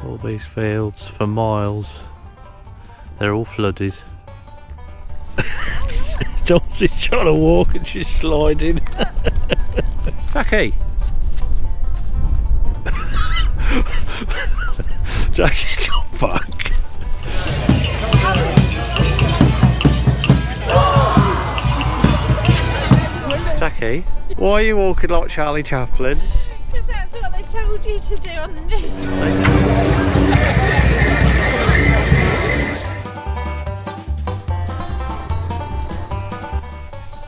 All these fields for miles, they're all flooded. Dolcie's trying to walk and she's sliding. Jackie! Jackie's got back. Jackie, why are you walking like Charlie Chaplin? Because that's what they told you to do on the news.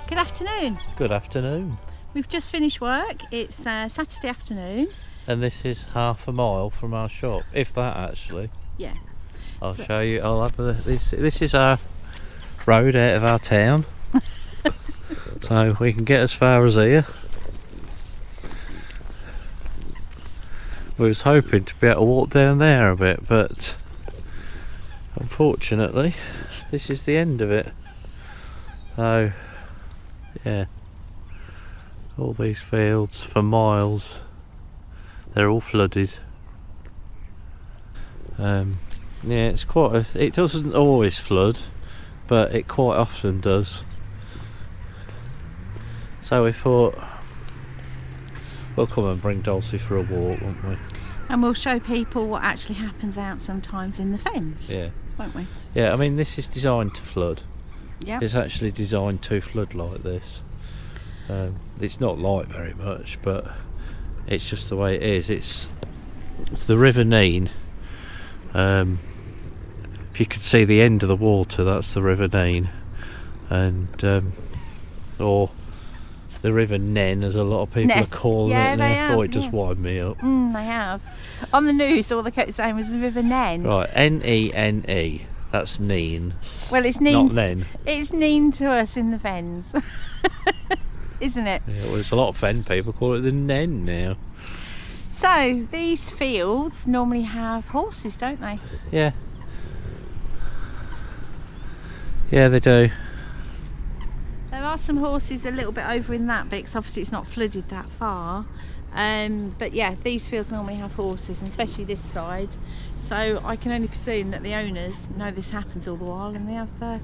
Good afternoon. Good afternoon. We've just finished work. It's Saturday afternoon. And this is half a mile from our shop, if that actually. Yeah. I'll show you. I'll have this. This is our road out of our town, so we can get as far as here. We was hoping to be able to walk down there a bit, but unfortunately, this is the end of it. So, yeah, all these fields for miles, they're all flooded. Yeah, it's quite it doesn't always flood, but it quite often does. So we thought we'll come and bring Dolcie for a walk, won't we? And we'll show people what actually happens out sometimes in the fens. Yeah. Won't we? Yeah, I mean, this is designed to flood. Yeah. It's actually designed to flood like this. It's not like very much, but it's just the way it is. It's the River Nene. If you could see the end of the water, that's the River Nene, and or the River Nen, as a lot of people are calling it now. Oh, it just wind me up. They have. On the news, all they kept saying was the River Nen. Right, Nene. That's Nene. Well, it's Nene. Not Nen. It's Nene to us in the fens, isn't it? Yeah, well, there's a lot of fen people call it the Nen now. So these fields normally have horses, don't they? Yeah. Yeah, they do. There are some horses a little bit over in that bit, because obviously it's not flooded that far. But yeah, these fields normally have horses, and especially this side. So I can only presume that the owners know this happens all the while, and they have a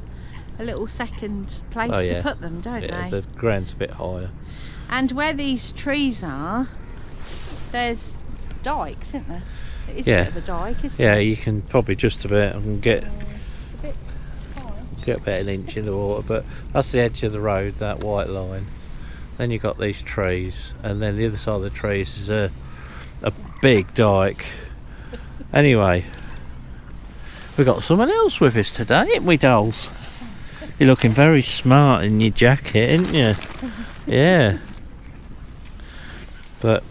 little second place to put them, don't they? The ground's a bit higher. And where these trees are, there's dikes, isn't there? It is a bit of a dike, isn't it? Yeah, you can probably just about get about an inch in the water, but that's the edge of the road, that white line. Then you've got these trees, and then the other side of the trees is a big dike. Anyway, we've got someone else with us today, haven't we, Dolls? You're looking very smart in your jacket, aren't you? Yeah. But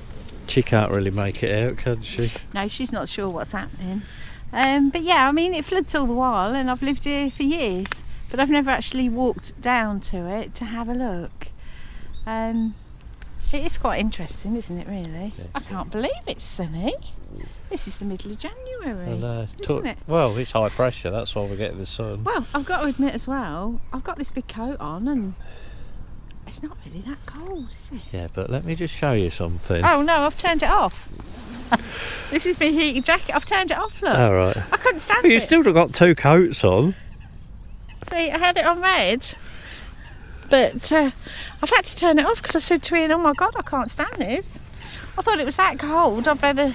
she can't really make it out, can she? No, she's not sure what's happening. But yeah, I mean, it floods all the while, and I've lived here for years, but I've never actually walked down to it to have a look. It is quite interesting, isn't it, really? Yeah. I can't believe it's sunny. This is the middle of January, isn't it? Well, it's high pressure, that's why we're getting the sun. Well, I've got to admit as well, I've got this big coat on, and it's not really that cold, is it? Yeah, but let me just show you something. Oh no, I've turned it off. This is my heated jacket. I've turned it off, look. All right. I couldn't stand but it. You've still got two coats on. See, I had it on red, but I've had to turn it off because I said to Ian, oh my God, I can't stand this. I thought it was that cold. I better...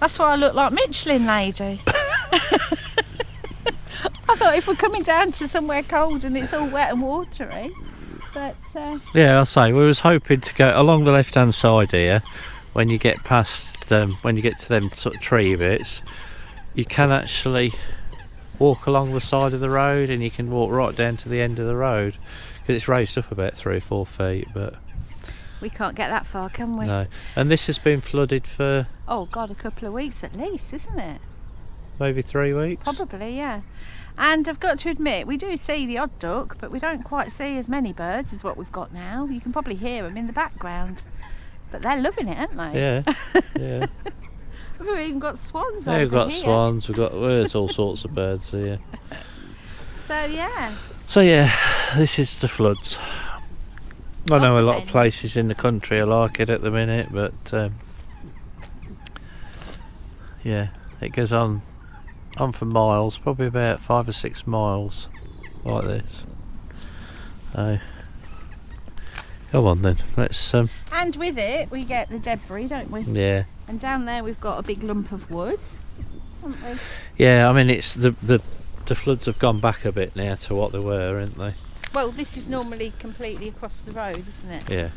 That's why I look like Michelin lady. I thought if we're coming down to somewhere cold and it's all wet and watery, but... Yeah, I'll say, we was hoping to go along the left-hand side here. When you get past, when you get to them sort of tree bits, you can actually walk along the side of the road, and you can walk right down to the end of the road, because it's raised up about 3 or 4 feet, but we can't get that far, can we? No. And this has been flooded for... Oh God, a couple of weeks at least, isn't it? Maybe 3 weeks? Probably, yeah. And I've got to admit, we do see the odd duck, but we don't quite see as many birds as what we've got now. You can probably hear them in the background. But they're loving it, aren't they? Yeah, yeah. We've even got swans yeah, over we've got here. swans, there's all sorts of birds here. So yeah. So yeah, this is the floods. I know a lot of places in the country are like it at the minute, but yeah, It goes on for miles, probably about 5 or 6 miles, like this. So, come on then, let's. And with it, we get the debris, don't we? Yeah. And down there, we've got a big lump of wood, haven't we? Yeah, I mean, it's the floods have gone back a bit now to what they were, aren't they? Well, this is normally completely across the road, isn't it? Yeah.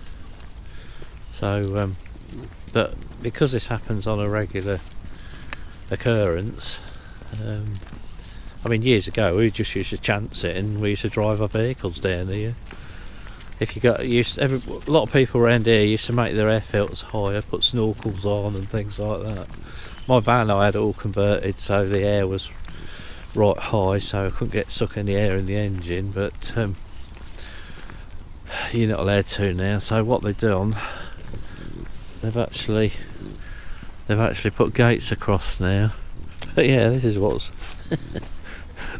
So, but because this happens on a regular occurrence, I mean, years ago we just used to chance it, and we used to drive our vehicles down here. If you got used, a lot of people around here used to make their air filters higher, put snorkels on and things like that. My van, I had it all converted so the air was right high, so I couldn't suck any air in the engine. But you're not allowed to now. So what they've done, they've actually put gates across now. But yeah, this is what's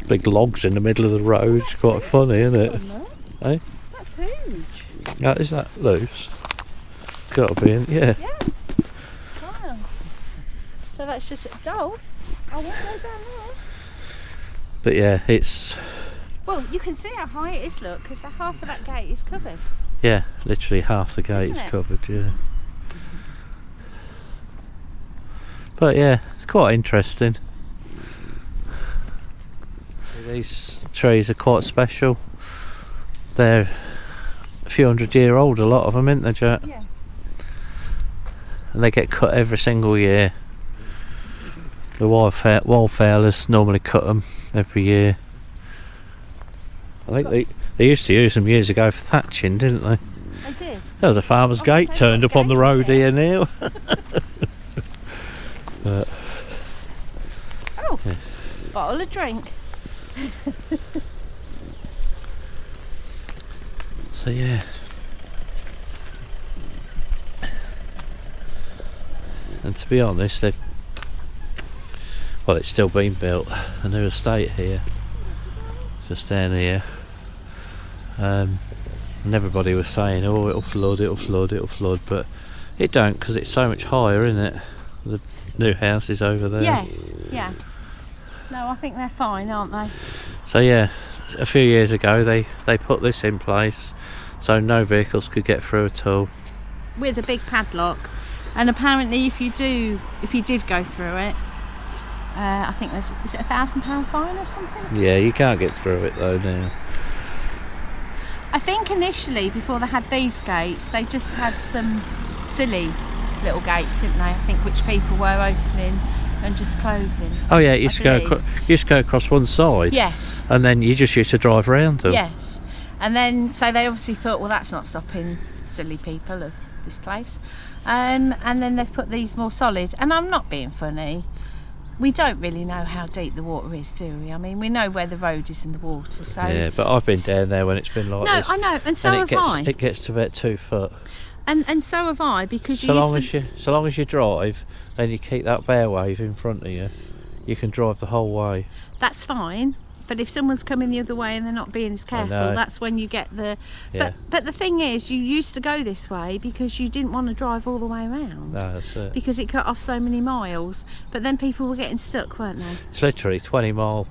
big logs in the middle of the road. It's quite funny, isn't it? Eh? That's huge. Is that loose? Got to be in, yeah. Yeah. Wow. So that's just Dolce. I won't go down there. But yeah, it's. Well, you can see how high it is, look, because half of that gate is covered. Yeah, literally half the gate's Isn't it? covered, yeah. But yeah, it's quite interesting. These trees are quite special. They're a few 100-year-old, a lot of them, aren't they, Jack? Yeah. And they get cut every single year. The wildfowlers normally cut them every year. I think they used to use them years ago for thatching, didn't they? They did. There was a farmer's gate they've turned got up on the gates road there. here now. But, Oh, yeah. bottle of drink. So yeah. And to be honest, it's still being built, a new estate here, just down here. And everybody was saying, oh, it'll flood, but it don't, because it's so much higher, isn't it? The new house is over there. Yes, yeah. No, I think they're fine, aren't they? So yeah, a few years ago they put this in place so no vehicles could get through at all. With a big padlock. And apparently if you did go through it, I think is it £1,000 fine or something? Yeah, you can't get through it though now. I think initially, before they had these gates, they just had some silly little gates, didn't they? I think which people were opening and just closing. Oh yeah, you used to go across one side. Yes. And then you just used to drive around them. Yes. And then, so they obviously thought, well, that's not stopping silly people of this place. And then they've put these more solid. And I'm not being funny. We don't really know how deep the water is, do we? I mean, we know where the road is in the water, so... Yeah, but I've been down there when it's been like this. No, I know, and so have I. It gets to about 2 foot. And so have I, because so long as you drive and you keep that bear wave in front of you, you can drive the whole way. That's fine. But if someone's coming the other way and they're not being as careful, that's when you get the... Yeah. But the thing is, you used to go this way because you didn't want to drive all the way around. No, that's it. Because it cut off so many miles. But then people were getting stuck, weren't they? It's literally 20 mile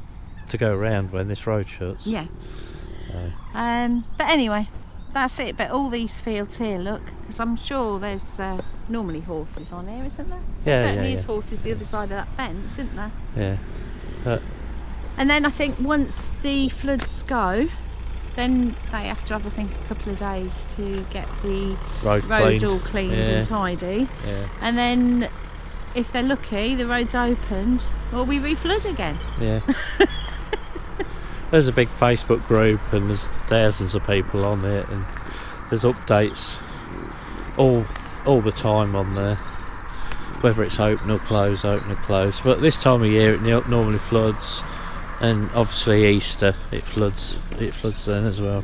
to go around when this road shuts. Yeah. But anyway, that's it. But all these fields here, look, because I'm sure there's normally horses on here, isn't there? Yeah, there certainly yeah. is horses the other side of that fence, isn't there? Yeah. And then I think once the floods go, then they have to have, I think, a couple of days to get the road all cleaned and tidy. Yeah. And then, if they're lucky, the road's opened, or we reflood again. Yeah. There's a big Facebook group and there's thousands of people on it, and there's updates all the time on there, whether it's open or closed. But this time of year it normally floods. And obviously Easter, it floods then as well.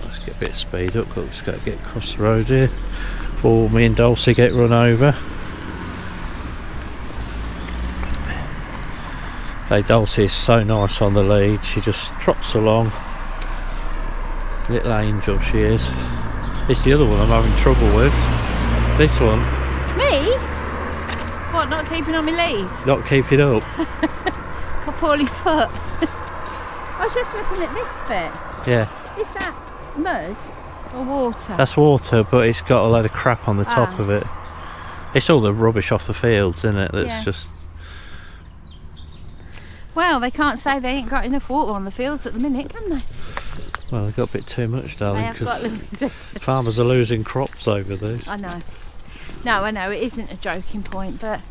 Let's get a bit of speed up, we've just got to get across the road here before me and Dolcie get run over. Hey, Dolcie is so nice on the lead, she just trots along. Little angel she is. It's the other one I'm having trouble with. This one. Me? What, What, not keeping on my lead? Not keeping up. Got poorly foot. I was just looking at this bit. Yeah. Is that mud or water? That's water, but it's got a load of crap on the top of it. It's all the rubbish off the fields, isn't it? That's just... Well, they can't say they ain't got enough water on the fields at the minute, can they? Well, they've got a bit too much, darling. They have got a little bit. Farmers are losing crops over this. I know. No, I know, it isn't a joking point, but...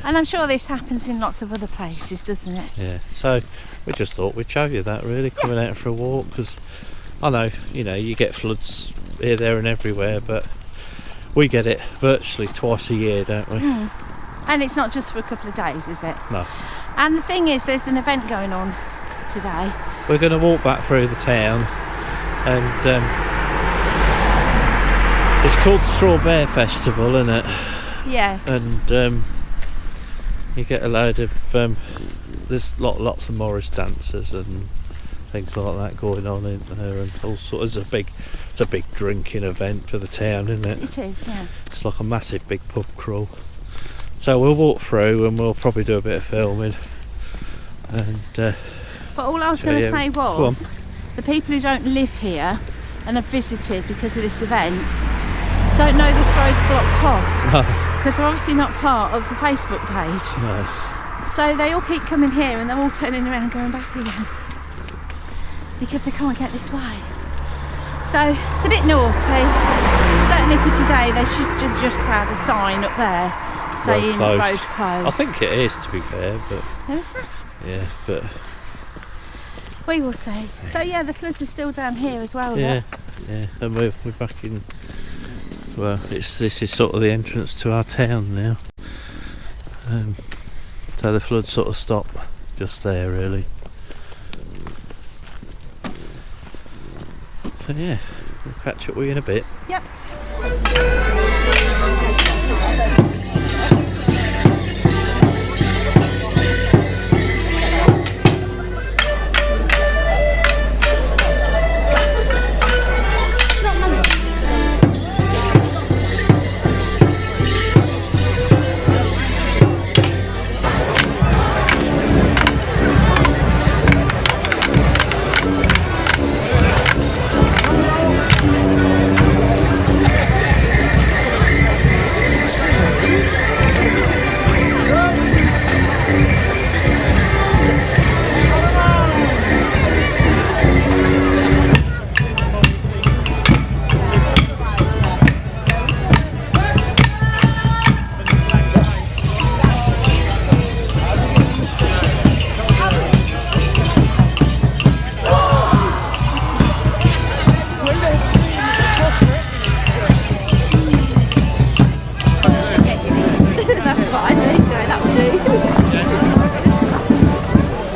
And I'm sure this happens in lots of other places, doesn't it? Yeah, so we just thought we'd show you that, really, coming out for a walk, because I know, you know, you get floods here, there and everywhere, but we get it virtually twice a year, don't we? And it's not just for a couple of days, is it? No. And the thing is, there's an event going on today. We're going to walk back through the town, and it's called the Straw Bear Festival, isn't it? Yeah. And you get a load of there's lots of Morris dancers and things like that going on in there, and all sorts. It's a big drinking event for the town, isn't it? It is, yeah. It's like a massive big pub crawl. So we'll walk through and we'll probably do a bit of filming. And but all I was going to say was, the people who don't live here and have visited because of this event don't know this road's blocked off. Because they're obviously not part of the Facebook page. No. So they all keep coming here and they're all turning around and going back again because they can't get this way. So it's a bit naughty. Certainly for today they should have just had a sign up there saying road closed. I think it is, to be fair, but... There is that? Yeah, but... We will see. So yeah, the floods are still down here as well. Yeah, and we're back in... Well, this is sort of the entrance to our town now. So the floods sort of stop just there, really. So yeah, we'll catch up with you in a bit. Yep.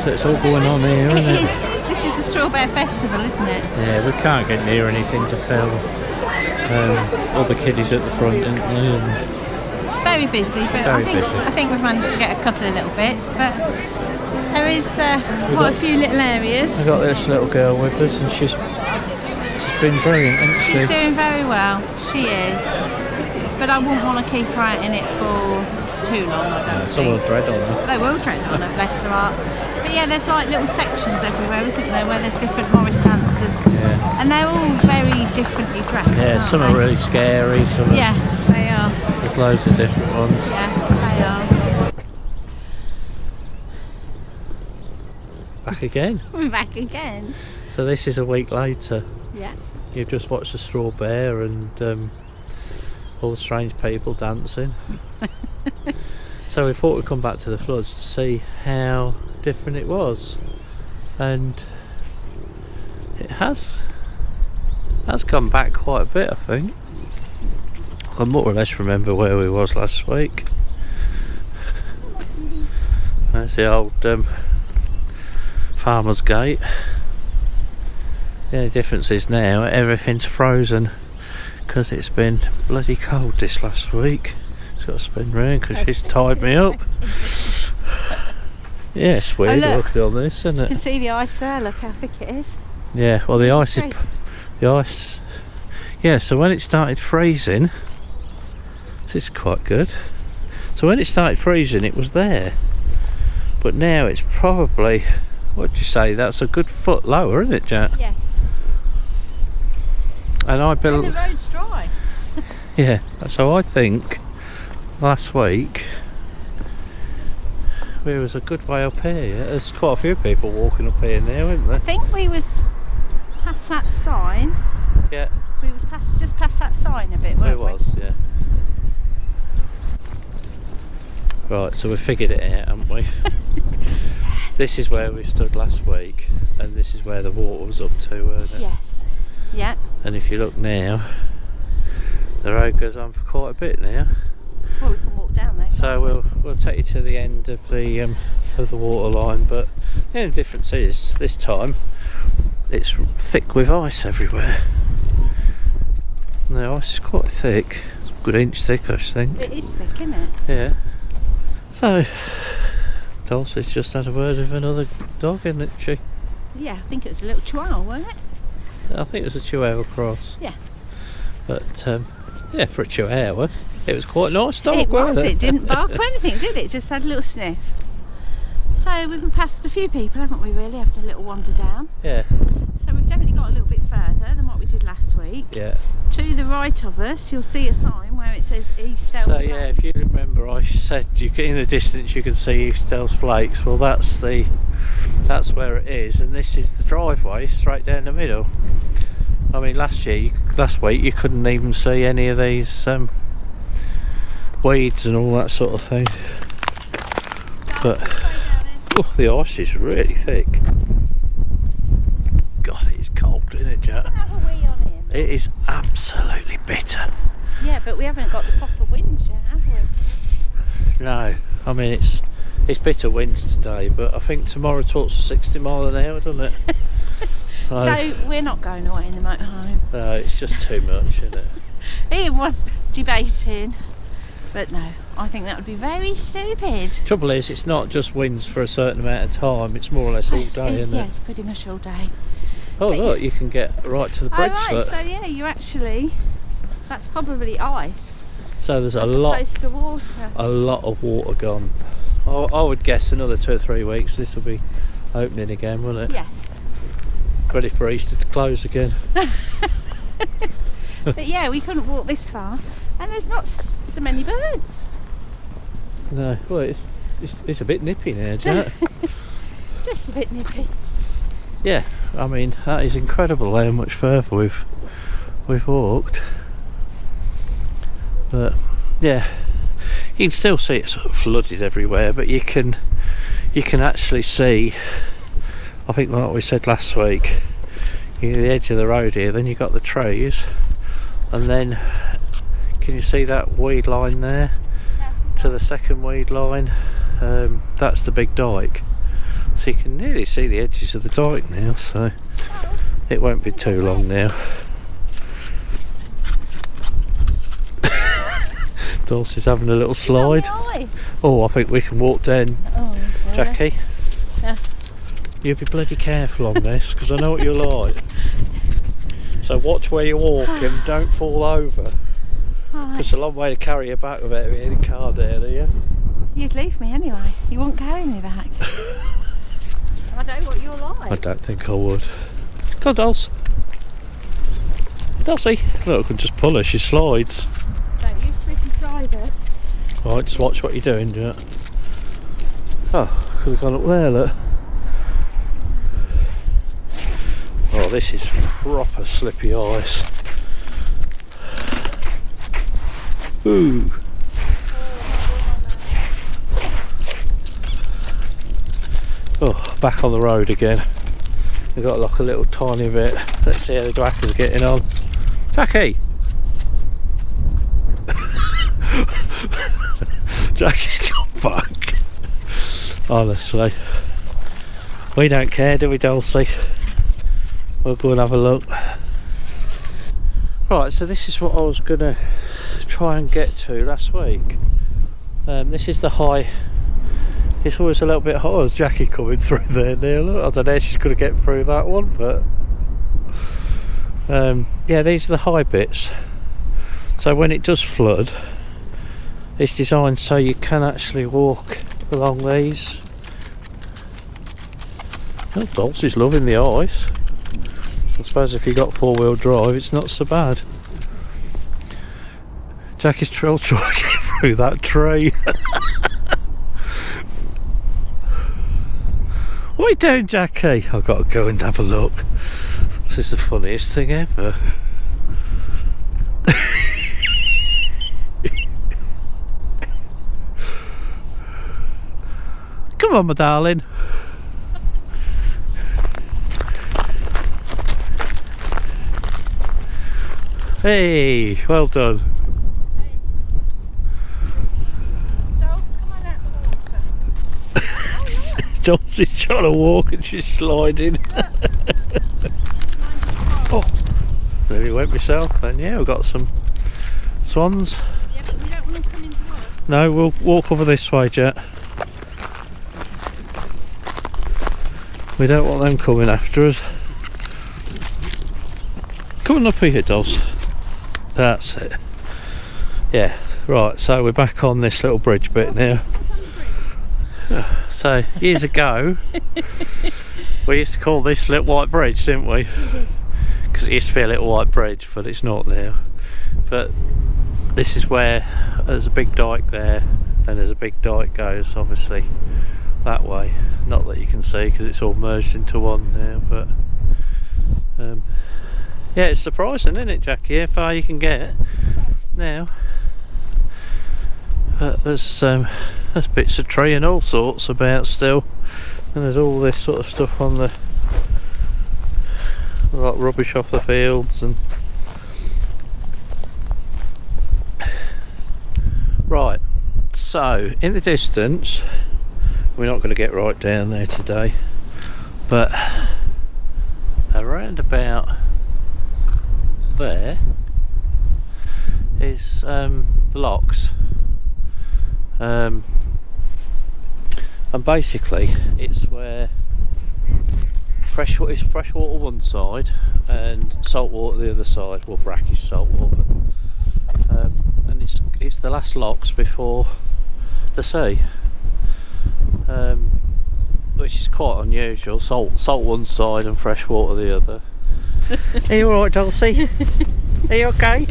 It's all going on here, isn't it? This is the Straw Bear Festival, isn't it? Yeah, we can't get near anything to film. All the kiddies at the front, aren't they? It's very busy, but I think we've managed to get a couple of little bits. But there is quite a few little areas. We've got this little girl with us, and she's been brilliant, hasn't she? She's doing very well. She is. But I wouldn't want to keep her out in it for too long, I don't think. Someone will tread on her. They will tread on her, bless her heart. But yeah, there's like little sections everywhere, isn't there, where there's different Morris dancers. Yeah. And they're all very differently dressed. Yeah, some are really scary, some yeah, they are. There's loads of different ones. Yeah, they are. Back again. We're back again. So this is a week later. Yeah. You've just watched the Straw Bear and all the strange people dancing. So we thought we'd come back to the floods to see how different it was, and it has come back quite a bit, I think. I can more or less remember where we was last week. That's the old Farmer's Gate. The only difference is now everything's frozen because it's been bloody cold this last week. It's got to spin round because she's tied me up. Yeah, it's weird looking on this, isn't it? You can see the ice there, look how thick it is. Yeah, well the ice yeah, so when it started freezing, this is quite good. So when it started freezing, it was there. But now it's probably, what'd you say, that's a good foot lower, isn't it, Jack? Yes. And I And built... the road's dry. Yeah, so I think last week there was a good way up here. Yeah? There's quite a few people walking up here now, isn't I there? think we was past that sign. Yeah, We was just past that sign a bit, weren't it was, yeah. Right, so we figured it out, haven't we? This is where we stood last week, and this is where the water was up to, weren't it? Yes. Yeah. And if you look now, the road goes on for quite a bit now. Well, we can walk down there. So we'll take you to the end of the water line, but the only difference is this time it's thick with ice everywhere. And the ice is quite thick, it's a good inch thick, I think. It is thick, isn't it? Yeah. So Dolcie's just had a word with another dog, isn't she? Yeah, I think it was a little chihuahua, wasn't it? I think it was a Chihuahua cross. Yeah. But yeah, for a Chihuahua, it was quite a nice dog. It was. wasn't It didn't bark or anything, did it? It just had a little sniff. So we've been past a few people, haven't we, really, after a little wander down. Yeah, So we've definitely got a little bit further than what we did last week. yeah. To the right of us, you'll see a sign where it says Eastdale So Flakes. yeah, if you remember, I said in the distance you can see Eastdale's Flakes. Well, that's where it is, and this is the driveway straight down the middle. I mean, last week you couldn't even see any of these weeds and all that sort of thing. But oh, the ice is really thick. God, it's cold, isn't it, Jack? Have a wee on him. It is absolutely bitter. Yeah, but we haven't got the proper winds yet, have we? No, I mean it's bitter winds today, but I think tomorrow talks to 60 mile an hour, doesn't it? So we're not going away in the motorhome. No, it's just too much, isn't it? Ian was debating, but no, I think that would be very stupid. Trouble is, it's not just winds for a certain amount of time, it's more or less all day, isn't Yeah, it? it's pretty much all day. Oh but look, you can get right to the Oh bridge. right, Look. so yeah, you actually, that's probably ice So there's as a lot opposed to water. of water gone. I would guess another 2 or 3 weeks this will be opening again, won't it? Yes. Ready for Easter to close again. But yeah, we couldn't walk this far, and there's not so many birds. No, well it's a bit nippy now, Jack. Just a bit nippy. Yeah, I mean that is incredible how much further we've walked. But yeah, you can still see it sort of flooded everywhere, but you can actually see, I think like we said last week, you're at the edge of the road here, then you've got the trees, and then can you see that weed line there to the second weed line? That's the big dike, so you can nearly see the edges of the dike now, so it won't be too long now. Dolcie's having a little slide. Oh, I think we can walk down, Jackie. Yeah. You be bloody careful on this, because I know what you're like. So watch where you walk and don't fall over. It's a long way to carry you back without any car down here. You'd leave me anyway. You wouldn't carry me back. I know what you're like. I don't think I would. Come on, Dolce. Dolce. Look, I can just pull her, she slides. Don't you switch and driver. Right, just watch what you're doing, Jack. Oh, could have gone up there, look. Oh, this is proper slippy ice. Ooh. Oh, back on the road again. We've got like a little tiny bit. Let's see how the Dwacker's getting on. Jackie! Jackie's got back. Honestly. We don't care, do we, Dolcie? We'll go and have a look. Right, so this is what I was going to try and get to last week. This is the high. It's always a little bit hot. There's Jackie coming through there now. Look, I don't know if she's going to get through that one, but yeah, these are the high bits. So when it does flood, It's designed so you can actually walk along these. Oh, Dolcie's loving the ice. I suppose if you got 4-wheel drive, it's not so bad. Jackie's trying to get through that tree. What are you doing, Jackie? I've got to go and have a look. This is the funniest thing ever. Come on, my darling. Hey, well done. Hey. Dolce, come on out the water. Dolcie's trying to walk and she's sliding. Oh, nearly went myself then. Yeah, we've got some swans. Yeah, but we don't want them coming to us. No, we'll walk over this way, Jet. We don't want them coming after us. Come on up here, Dolce. That's it. Yeah, right, so we're back on this little bridge bit now. So, years ago, we used to call this Little White Bridge, didn't we? We did. Because it used to be a little white bridge, but it's not now. But this is where there's a big dike there, and there's a big dike goes, obviously, that way. Not that you can see because it's all merged into one now, but yeah, it's surprising, isn't it, Jackie, how far you can get now. But there's bits of tree and all sorts about still, and there's all this sort of stuff on the, like rubbish off the fields and right. So in the distance, we're not going to get right down there today, but around about there is the locks, and basically it's where freshwater one side and saltwater the other side, well, brackish saltwater, and it's the last locks before the sea. Which is quite unusual. Salt one side and fresh water the other. Are you alright, Dolcie? Are you okay?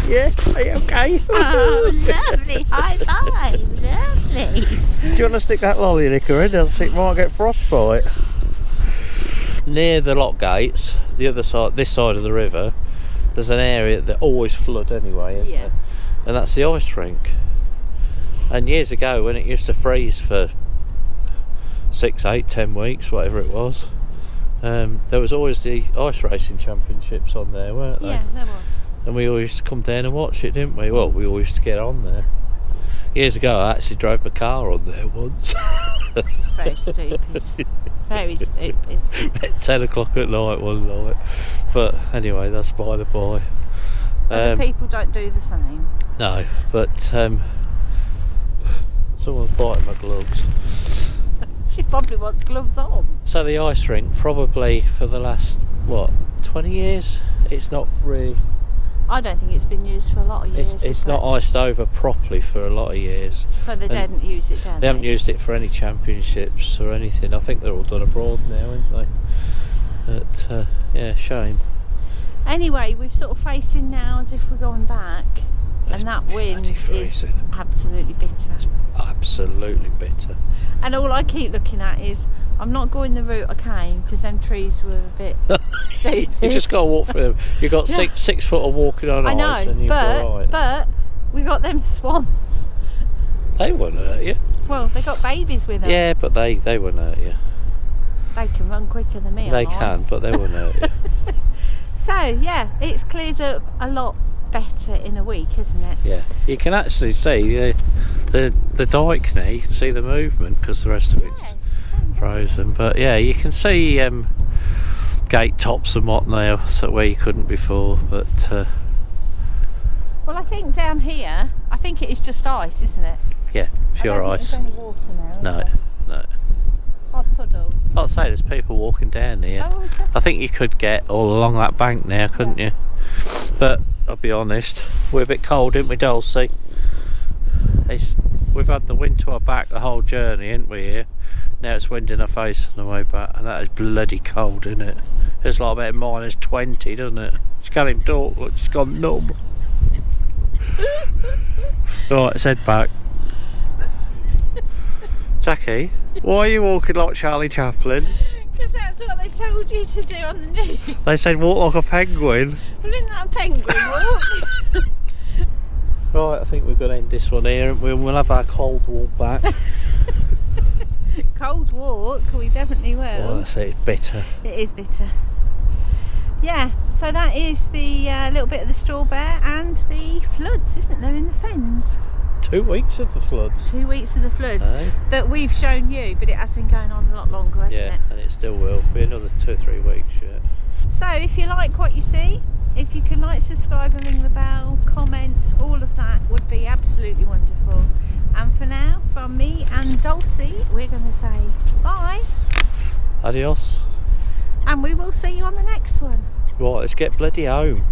Yeah? Are you okay? Oh, lovely. High five. Lovely. Do you want to stick that lolly liquor in? Does it might get frostbite? Near the lock gates, the other side, this side of the river, there's an area that always flood anyway, isn't there? And that's the ice rink. And years ago, when it used to freeze for 6, 8, 10 weeks, whatever it was, there was always the ice racing championships on there, weren't there? Yeah, there was. And we all used to come down and watch it, didn't we? Well, we all used to get on there. Years ago, I actually drove my car on there once. It's very stupid. Very stupid. At 10 o'clock at night one night. But anyway, that's by the by. Other people don't do the same. No, but someone's biting my gloves. She probably wants gloves on. So the ice rink, probably for the last, 20 years? It's not really... I don't think it's been used for a lot of years. It's not iced over properly for a lot of years. So they didn't use it, They haven't used it for any championships or anything. I think they're all done abroad now, aren't they? But, yeah, shame. Anyway, we're sort of facing now as if we're going back. And that wind is absolutely bitter. Absolutely bitter. And all I keep looking at is, I'm not going the route I came because them trees were a bit stupid. You just got to walk through them. You've got 6 foot of walking on ice and you're alright. But we got them swans. They won't hurt you. Well, they got babies with them. Yeah, but they won't hurt you. They can run quicker than me. They can, but they won't hurt you. So, yeah, it's cleared up a lot better in a week, isn't it? Yeah, you can actually see the dike now. You can see the movement because the rest of it's frozen. But yeah, you can see gate tops and what now, so where you couldn't before. But well, I think down here, I think it is just ice, isn't it? yeah, pure ice. There's any water now. No. Odd puddles. I'd say there's people walking down here. Oh, is there? I think you could get all along that bank now, couldn't you? But I'll be honest, we're a bit cold, didn't we, Dolcie? We've had the wind to our back the whole journey, ain't we, here? Now it's wind in our face on the way back, and that is bloody cold, isn't it? It's like about -20, doesn't it? She can't even talk, look, she's gone numb. Right, let's head back. Jackie, why are you walking like Charlie Chaplin? Because that's what they told you to do on the news. They said walk like a penguin. Well, isn't that a penguin walk? Right, I think we're going to end this one here, and we'll have our cold walk back. Cold walk, we definitely will. Well, I say it's bitter. It is bitter. Yeah, so that is the little bit of the straw bear and the floods, isn't there, in the fens? 2 weeks of the floods. 2 weeks of the floods that we've shown you, but it has been going on a lot longer, hasn't it? Yeah, and it still will. Be another 2 or 3 weeks yet. So if you like what you see, if you can like, subscribe and ring the bell, comments, all of that would be absolutely wonderful. And for now, from me and Dolcie, we're going to say bye. Adios. And we will see you on the next one. Right, let's get bloody home.